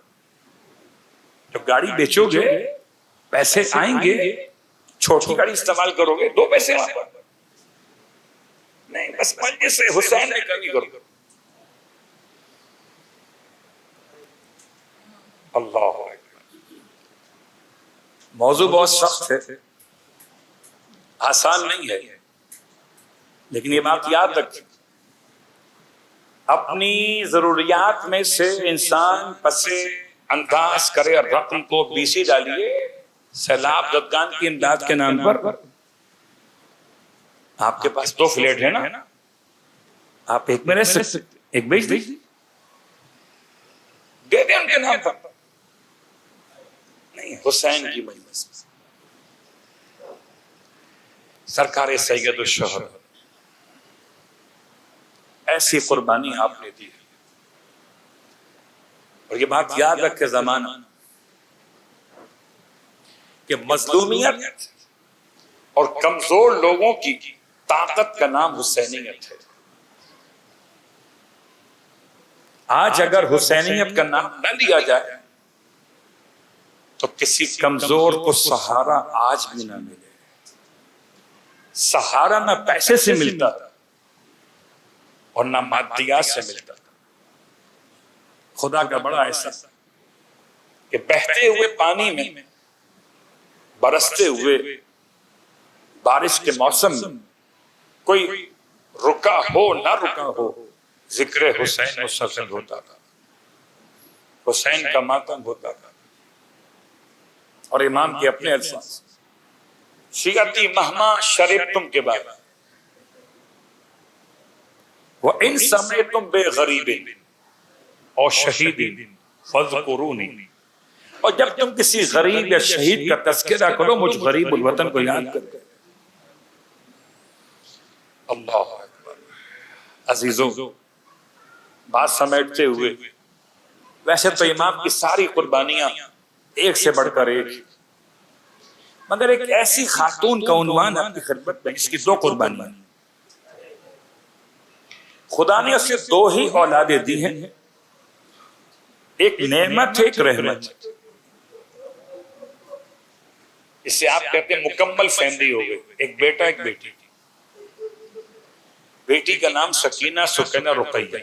جب گاڑی بیچو گے پیسے آئیں گے، چھوٹی گاڑی استعمال کرو گے 2 پیسے وہاں پر نہیں. بس مجلس حسین میں کمی کرو. اللہ موضوع بہت سخت ہے، آسان نہیں ہے، لیکن یہ بات یاد رکھیں، اپنی ضروریات میں سے انسان پسے انداز کرے اور رقم کو بیسی ڈالیے. سیلاب زدگان کی امداد کے نام پر آپ کے پاس 2 فلیٹ ہے نا، آپ ایک میں رہ سکتے، ایک بیچ دیجیے. دے دیں ان کے نام پر. نہیں، حسین کی مجلس سرکار سید الشہر ایسی قربانی آپ نے دی. اور یہ بات یاد رکھے زمانہ کہ مظلومیت اور کمزور لوگوں کی طاقت کا نام حسینیت ہے. آج اگر حسینیت کا نام نہ لیا جائے تو کسی کمزور کو سہارا آج بھی نہ ملے. سہارا نہ پیسے سے ملتا اور نہ مادیات سے ملتا. خدا کا بڑا احسان کہ بہتے ہوئے پانی میں، برستے ہوئے بارش کے موسم میں کوئی رکا ہو نہ رکا ہو، ذکر حسین مسلسل ہوتا تھا، حسین کا ماتم ہوتا تھا. اور امام کے اپنے الفاظ شیعتی مہما شربتم کے بعد وَإِن سَمِعْتُمْ بِغَرِيبٍ اور شہید فَاذْكُرُونِي، اور جب تم کسی غریب یا شہید کا تذکرہ کرو مجھ غریب الوطن کو یاد کرو. اللہ اکبر. عزیزوں، بات سمیٹتے ہوئے، ویسے تو امام کی ساری قربانیاں ایک سے بڑھ کر ایک، مگر ایک ایسی خاتون کا عنوان آپ کی خدمت میں جس کی دو قربانیاں، خدا نے اسے دو ہی اولادیں دی ہیں، ایک نعمت ہے، ایک رحمت. اسے آپ کہتے ہیں مکمل فیملی ہو گئی، ایک بیٹا ایک بیٹی. بیٹی کا نام سکینہ سکینہ رقیہ،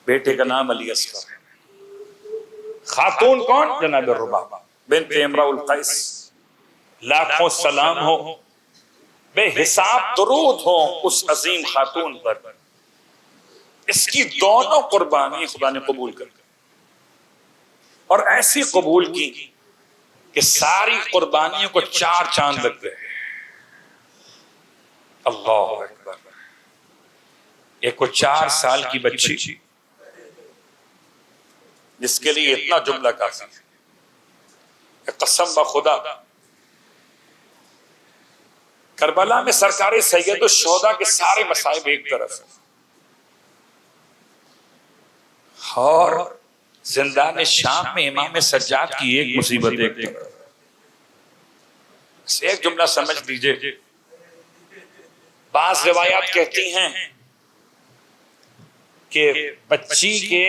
بیٹے کا نام علی اصغر. خاتون کون؟ جناب ربابہ بنت امرؤ القیس. لاکھوں سلام ہو، بے حساب درود ہو اس عظیم خاتون پر. اس کی دونوں قربانی خدا نے قبول کر، اور ایسی قبول کی کہ ساری قربانیوں کو 4 چاند لگ گئے. اللہ اکبر. ایک کو 4 سال کی بچی جس کے لیے اتنا جملہ کافی ہے. قسم بخدا کربلا میں سرکار سید الشہداء کے سارے مصائب ایک طرف اور زندان شام میں امام سجاد کی ایک مصیبت ایک طرف. ایک جملہ سمجھ لیجئے. بعض روایات کہتی ہیں کہ بچی کے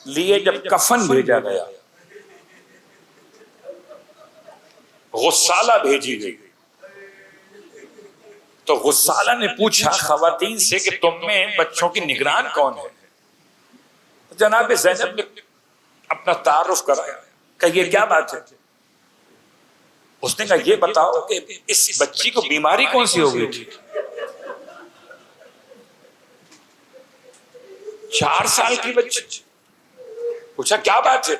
لیے جب کفن بھیجا گیا، غسالہ بھیجی گئی، تو غسالہ نے پوچھا خواتین سے کہ تم میں بچوں کی نگران کون ہے؟ جناب زینب نے اپنا تعارف کرایا کہ یہ کیا بات ہے؟ اس نے کہا یہ بتاؤ کہ اس بچی کو بیماری کون سی ہو گئی تھی؟ 4 سال کی بچی. پوچھا کیا بات ہے؟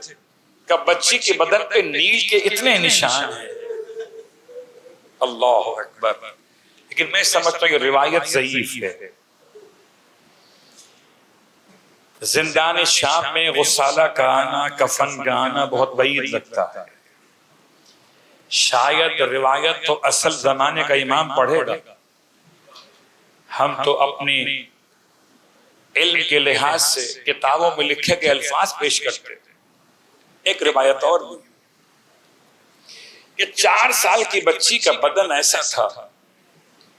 کہ بچی کے بدن پہ نیل کے اتنے نشان ہیں. اللہ اکبر. لیکن میں سمجھتا ہوں یہ روایت ضعیف ہے. زندان شام میں غسالہ کا آنا، کفن کا آنا بہت بعید لگتا ہے. شاید روایت تو اصل زمانے کا امام پڑھے گا، ہم تو اپنی علم کے لحاظ سے کتابوں میں لکھے گئے الفاظ پیش کرتے. ایک روایت اور بھی کہ 4 سال کی بچی کا بدن ایسا تھا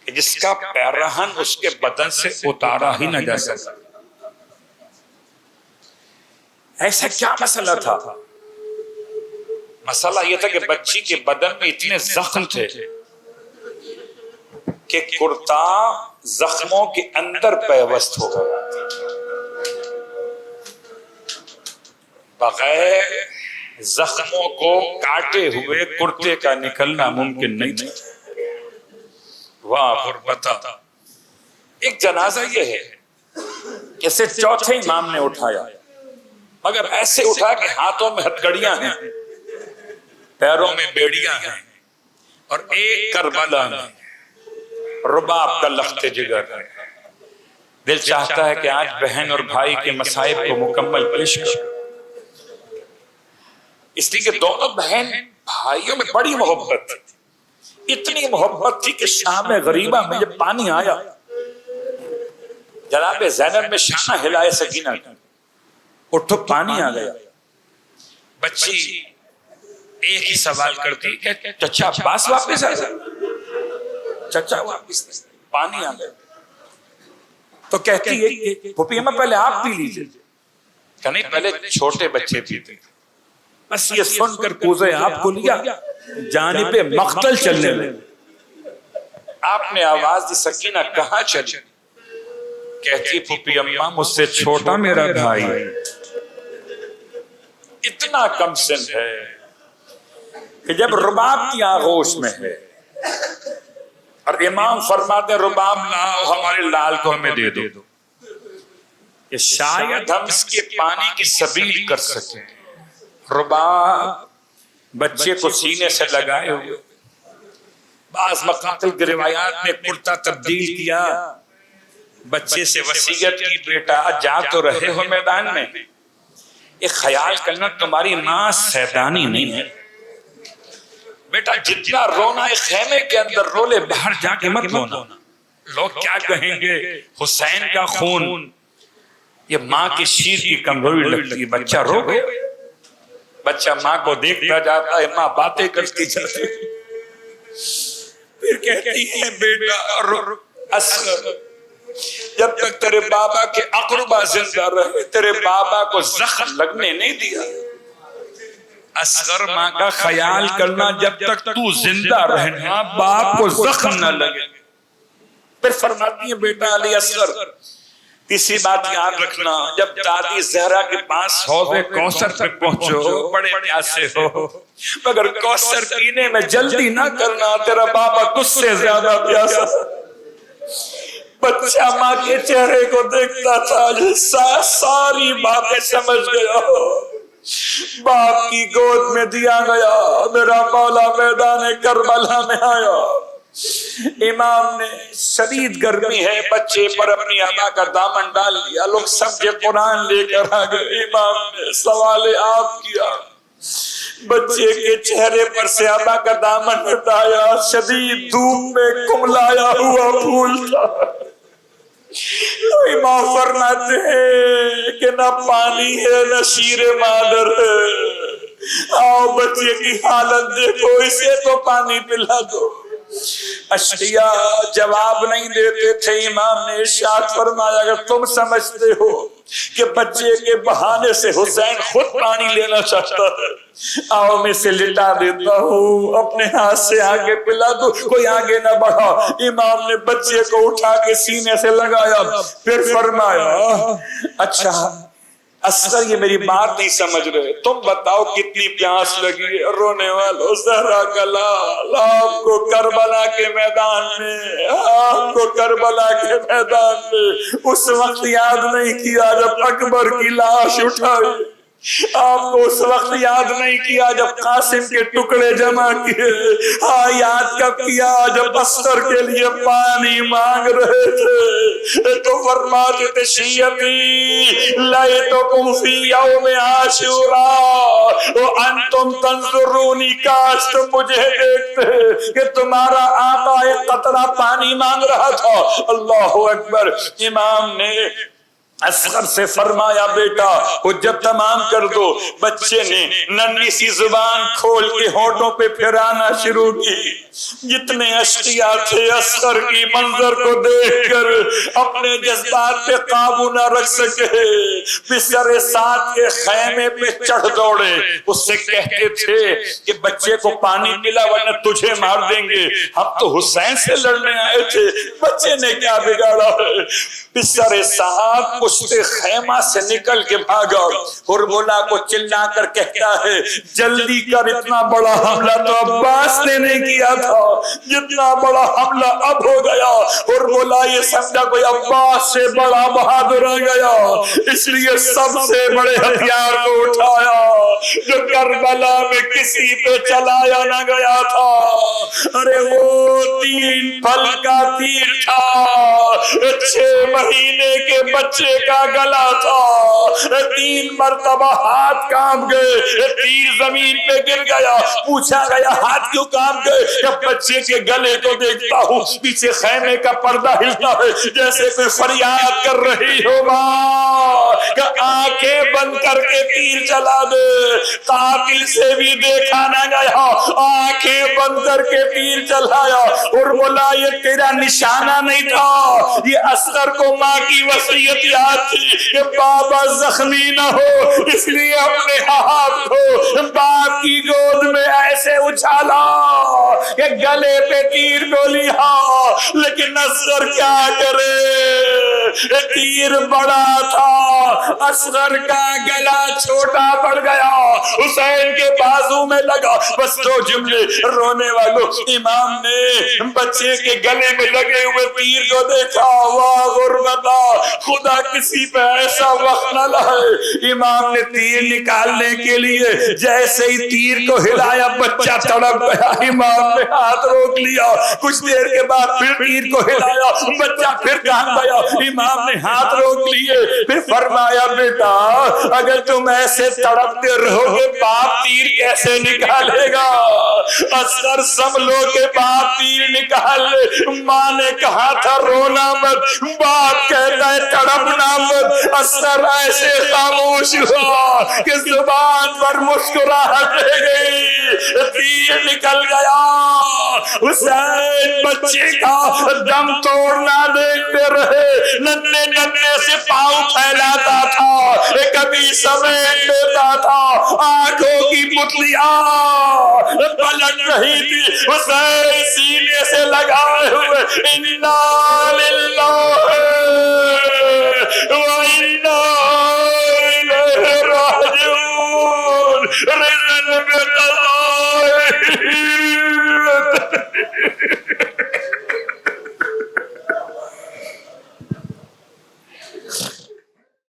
کہ جس کا پیرہن اس کے بدن سے اتارا ہی نہ جا سکا. ایسا کیا مسئلہ تھا؟ مسئلہ یہ تھا کہ بچی کے بدن میں اتنے زخم تھے کہ کرتا زخموں کے اندر پیوست ہو گیا. بغیر زخموں کو کاٹے ہوئے کرتے کا نکلنا ممکن نہیں تھا. واہ غربتا. ایک جنازہ یہ ہے کہ اسے چوتھے امام نے اٹھایا، مگر ایسے اٹھا کہ ہاتھوں میں ہتھکڑیاں ہیں، پیروں میں بیڑیاں ہیں، اور ایک کربلا میں رباب کا لخت جگر ہے. دل چاہتا ہے کہ آج بہن اور بھائی کے مصائب کو مکمل پیش کروں، اس لیے کہ دونوں بہن بھائیوں میں بڑی محبت تھی، اتنی محبت تھی کہ شام غریبہ میں جب پانی آیا، جناب زینب میں شانہ ہلائے سکینہ کا، اٹھو پانی آ گیا۔ بچی ایک ہی سوال کرتی کہ چچا عباس واپس آیا، چچا واپس، پانی آ گیا۔ تو کہتی ہے کہ پھوپھی اماں پہلے آپ پی لیجئے، کہ نہیں پہلے چھوٹے بچے پیتے۔ بس یہ سن کر کوزے آپ کو لیا، جانب مقتل چلنے لگے۔ آپ نے آواز دی سکینہ کہاں چلی؟ کہتی پھوپھی اماں مجھ سے چھوٹا میرا بھائی اتنا کم سن ہے کہ جب رباب کی آغوش میں ہے اور امام فرماتے ہیں رباب لاؤ ہمارے لال کو ہمیں دے دو، کہ شاید ہم اس کے پانی کی سبیل کر سکیں۔ رباب بچے کو سینے سے لگائے ہوئے، بعض مقاتل کی روایات میں کرتا تبدیل کیا، بچے سے وصیت کی بیٹا جا تو رہے ہو میدان میں، ایک خیال کرنا تمہاری ماں سیدانی نہیں ہے، بیٹا جتنا رونا ہے خیمے کے اندر رو لے، باہر جا کے مت رونا، لوگ کیا کہیں گے، حسین کا خون۔ یہ ماں کی شیر کی کمزوری لگتی ہے، بچہ رو گئے، بچہ ماں کو دیکھتا جاتا ہے، ماں باتیں کرتی جاتی ہے، پھر کہتی ہے بیٹا اصغر جب تک تیرے بابا کے اقربا زندہ رہے تیرے بابا کو زخم لگنے نہیں دیا۔ اصغر ماں کا خیال کرنا جب تک تو زندہ رہنا باپ کو زخم نہ لگے۔ پھر فرماتی ہے بیٹا علی اصغر تیسری بات یاد رکھنا، جب دادی زہرا کے پاس حوض کوثر پہ پہنچو بڑے پیاسے ہو، مگر کوثر پینے میں جلدی نہ کرنا، تیرا بابا تجھ سے زیادہ پیاسا۔ بچہ ماں کے چہرے کو دیکھتا تھا، ساری باتیں سمجھ گیا، باپ کی گود میں دیا گیا، میرا مولا میدان کربلا میں آیا۔ امام نے شدید گرمی ہے، بچے پر اپنی ابا کا دامن ڈال لیا، لوگ سمجھے قرآن لے کر آ گئے، امام نے سوال آپ کیا، بچے کے چہرے پر سے ابا کا دامن ہٹایا، شدید دھوپ میں کملایا ہوا پھول تھا۔ امام فرماتے ہیں کہ نہ پانی ہے نہ شیر مادر ہے، آؤ بچے کی حالت دیکھو، اسے تو پانی پلا دو۔ اشقیاء جواب نہیں دیتے تھے، امام نے ارشاد فرمایا اگر تم سمجھتے ہو کہ بچے کے بہانے سے حسین خود پانی لینا چاہتا ہے، آؤ میں سے لٹا دیتا ہوں، اپنے ہاتھ سے آگے پلا دو، کوئی آگے نہ بڑھا۔ امام نے بچے کو اٹھا کے سینے سے لگایا، پھر فرمایا اچھا اصغر یہ میری بات نہیں سمجھ رہے، تم بتاؤ کتنی پیاس لگی ہے؟ رونے والوں زہرا کا لال آپ کو کربلا کے میدان میں، آپ کو کربلا کے میدان میں اس وقت یاد نہیں کیا جب اکبر کی لاش اٹھائی، آپ کو اس وقت یاد نہیں کیا جب قاسم کے ٹکڑے جمع کیے، ہاں یاد کب کیا جب اصغر کے لیے پانی مانگ رہے تھے تو فرماتے تھے شیعتی لائتکم فی یوم عاشوراء وانتم تنظرونی، کاش تم مجھے دیکھتے کہ تمہارا آقا ایک قطرہ پانی مانگ رہا تھا۔ اللہ اکبر۔ امام نے اصغر سے فرمایا بیٹا حجت تمام کر دو۔ بچے نے ننھی سی زبان کھول کے ہونٹوں پہ پھرانا شروع کی، جتنے اشقیاء تھے اصغر کی منظر کو دیکھ کر اپنے جذبات پہ قابو نہ رکھ سکے، بسر سعد کے خیمے پہ چڑھ دوڑے، اس سے کہتے تھے کہ بچے کو پانی پلا ورنہ تجھے مار دیں گے، ہم تو حسین سے لڑنے آئے تھے، بچے نے کیا بگاڑا ہے؟ بسر سعد پشت خیمہ سے نکل کے بھاگا، ہرملا کو چلا کر کہتا ہے جلدی کر، اتنا بڑا حملہ تو عباس نے نہیں کیا تھا، جتنا بڑا حملہ اب ہو گیا۔ ہرملا یہ سمجھا کوئی عباس سے بڑا بہادر آ گیا، اس لیے سب سے بڑے ہتھیار کو اٹھایا جو کربلا میں کسی پہ چلایا نہ گیا تھا، ارے وہ 3 پھل کا تیر تھا، 6 مہینے کے بچے کا گلا تھا، 3 مرتبہ ہاتھ کانپ گئے، تیر زمین پہ گر گیا، پوچھا گیا ہاتھ کیوں کانپ گئے؟ جب بچے کے گلے کو دیکھتا ہوں پیچھے خیمے کا پردہ ہلتا ہے جیسے کوئی فریاد کر رہی ہو ماں کہ آنکھیں بند کر کے تیر چلا دے، قاتل سے بھی دیکھا نہ گیا، آنکھیں بند کر کے تیر چلایا، اور بولا یہ تیرا نشانہ نہیں تھا، یہ اصغر کو ماں کی وصیت یاد تھی کہ بابا زخمی نہ ہو، اس لیے اپنے ہاتھ کو باپ کی گود میں ایسے اچھالا کہ گلے پہ تیر کو لیا، لیکن اصغر کیا کرے، تیر بڑا تھا، اصغر کا گلا چھوٹا پڑ گیا، حسین کے بازو میں لگا، بس 2 جملے رونے والوں، امام نے بچے کے گلے میں لگے ہوئے تیر کو دیکھا، واہ غربتا، خدا کسی پہ ایسا وقت نہ لائے، امام نے تیر نکالنے کے لیے جیسے ہی تیر کو ہلایا بچہ تڑپ گیا، امام نے ہاتھ روک لیا، کچھ دیر کے بعد پھر تیر کو ہلایا، بچہ پھر کہاں گیا، امام نے ہاتھ روک لیے، پھر فرمایا بیٹا اگر تم ایسے تڑپتے رہو گے باپ تیر کیسے نکالے گا؟ اصغر سنبھلو کہ باپ تیر نکال لے، ماں نے کہا تھا رونا مت، باپ کہتا ہے تڑپنا مت، اصغر ایسے خاموش ہوا کہ زبان پر مسکراہٹ رہ گئی، تیر نکل گیا، حسین بچے کا دم توڑنا دیکھتے رہے، ننھے ننھے سے پاؤں پھیلاتا تھا، کبھی سمیٹ لیتا تھا، آنکھوں کی پتلیاں پلٹ رہی تھی، حسین سینے سے لگائے ہوئے انا للہ